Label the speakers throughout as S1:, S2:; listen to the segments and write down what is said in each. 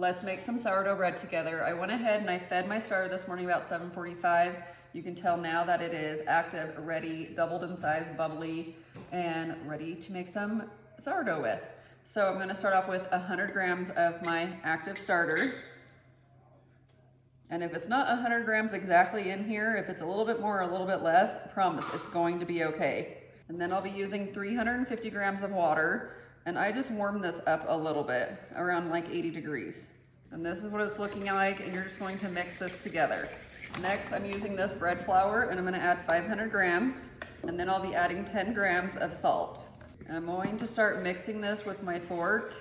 S1: Let's make some sourdough bread together. I went ahead and I fed my starter this morning about 7:45. You can tell now that it is active, ready, doubled in size, bubbly, and ready to make some sourdough with. So I'm gonna start off with 100 grams of my active starter. And if it's not 100 grams exactly in here, if it's a little bit more or a little bit less, I promise it's going to be okay. And then I'll be using 350 grams of water. And I just warmed this up a little bit, around like 80 degrees. And this is what it's looking like, and you're just going to mix this together. Next, I'm using this bread flour, and I'm gonna add 500 grams, and then I'll be adding 10 grams of salt. And I'm going to start mixing this with my fork.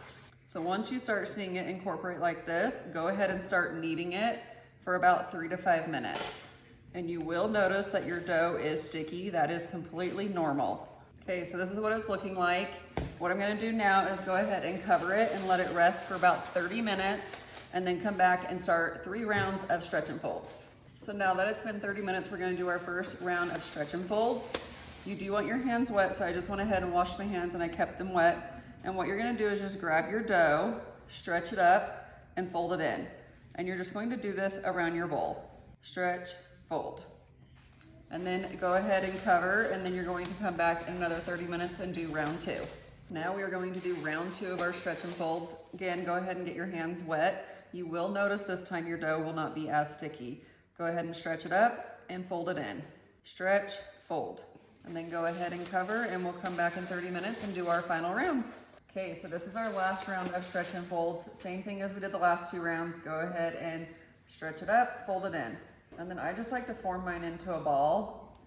S1: So once you start seeing it incorporate like this, go ahead and start kneading it for about 3 to 5 minutes. And you will notice that your dough is sticky. That is completely normal. Okay, so this is what it's looking like. What I'm gonna do now is go ahead and cover it and let it rest for about 30 minutes and then come back and start 3 rounds of stretch and folds. So now that it's been 30 minutes, we're gonna do our first round of stretch and folds. You do want your hands wet, so I just went ahead and washed my hands and I kept them wet. And what you're gonna do is just grab your dough, stretch it up, and fold it in. And you're just going to do this around your bowl. Stretch, fold. And then go ahead and cover, and then you're going to come back in another 30 minutes and do round 2. Now we are going to do round 2 of our stretch and folds. Again, go ahead and get your hands wet. You will notice this time your dough will not be as sticky. Go ahead and stretch it up and fold it in. Stretch, fold. And then go ahead and cover, and we'll come back in 30 minutes and do our final round. Okay, so this is our last round of stretch and folds. Same thing as we did the last 2 rounds. Go ahead and stretch it up, fold it in. And then I just like to form mine into a ball,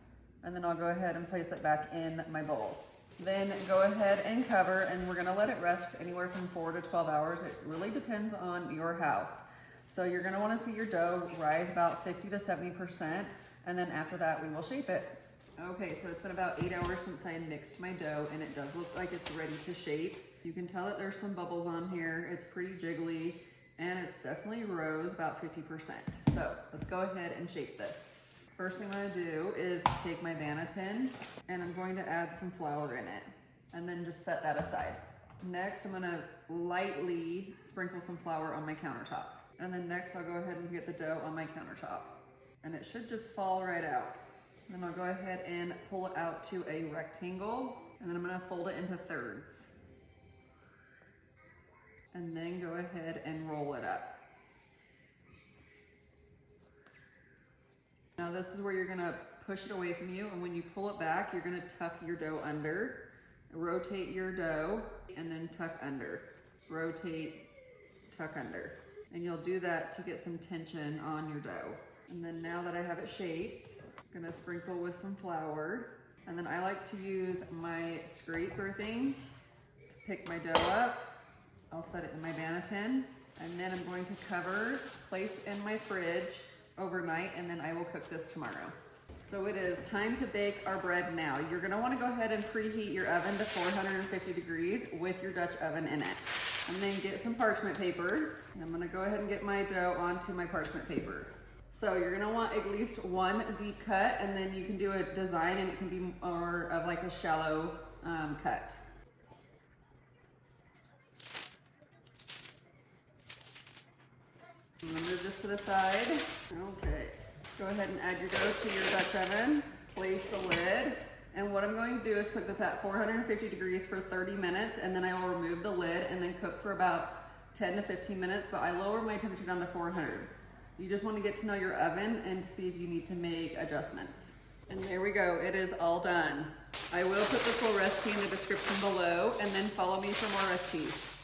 S1: and then I'll go ahead and place it back in my bowl. Then go ahead and cover, and we're gonna let it rest anywhere from 4 to 12 hours. It really depends on your house. So you're gonna wanna see your dough rise about 50 to 70%, and then after that we will shape it. Okay, so it's been about 8 hours since I mixed my dough, and it does look like it's ready to shape. You can tell that there's some bubbles on here. It's pretty jiggly, and it's definitely rose about 50%. So let's go ahead and shape this. First thing I'm gonna do is take my banneton, and I'm going to add some flour in it, and then just set that aside. Next, I'm gonna lightly sprinkle some flour on my countertop. And then next, I'll go ahead and get the dough on my countertop. And it should just fall right out. Then I'll go ahead and pull it out to a rectangle, and then I'm gonna fold it into thirds. And then go ahead and roll it up. Now this is where you're gonna push it away from you, and when you pull it back, you're gonna tuck your dough under, rotate your dough, and then tuck under. Rotate, tuck under. And you'll do that to get some tension on your dough. And then now that I have it shaped, I'm gonna sprinkle with some flour. And then I like to use my scraper thing to pick my dough up. I'll set it in my banneton, and then I'm going to cover, place in my fridge overnight, and then I will cook this tomorrow. So it is time to bake our bread now. You're gonna wanna go ahead and preheat your oven to 450 degrees with your Dutch oven in it. And then get some parchment paper. And I'm gonna go ahead and get my dough onto my parchment paper. So you're gonna want at least 1 deep cut, and then you can do a design, and it can be more of like a shallow cut. I'm gonna move this to the side. Okay. Go ahead and add your dough to your Dutch oven. Place the lid. And what I'm going to do is cook this at 450 degrees for 30 minutes, and then I will remove the lid and then cook for about 10 to 15 minutes, but I lower my temperature down to 400. You just want to get to know your oven and see if you need to make adjustments. And there we go, it is all done. I will put the full recipe in the description below, and then follow me for more recipes.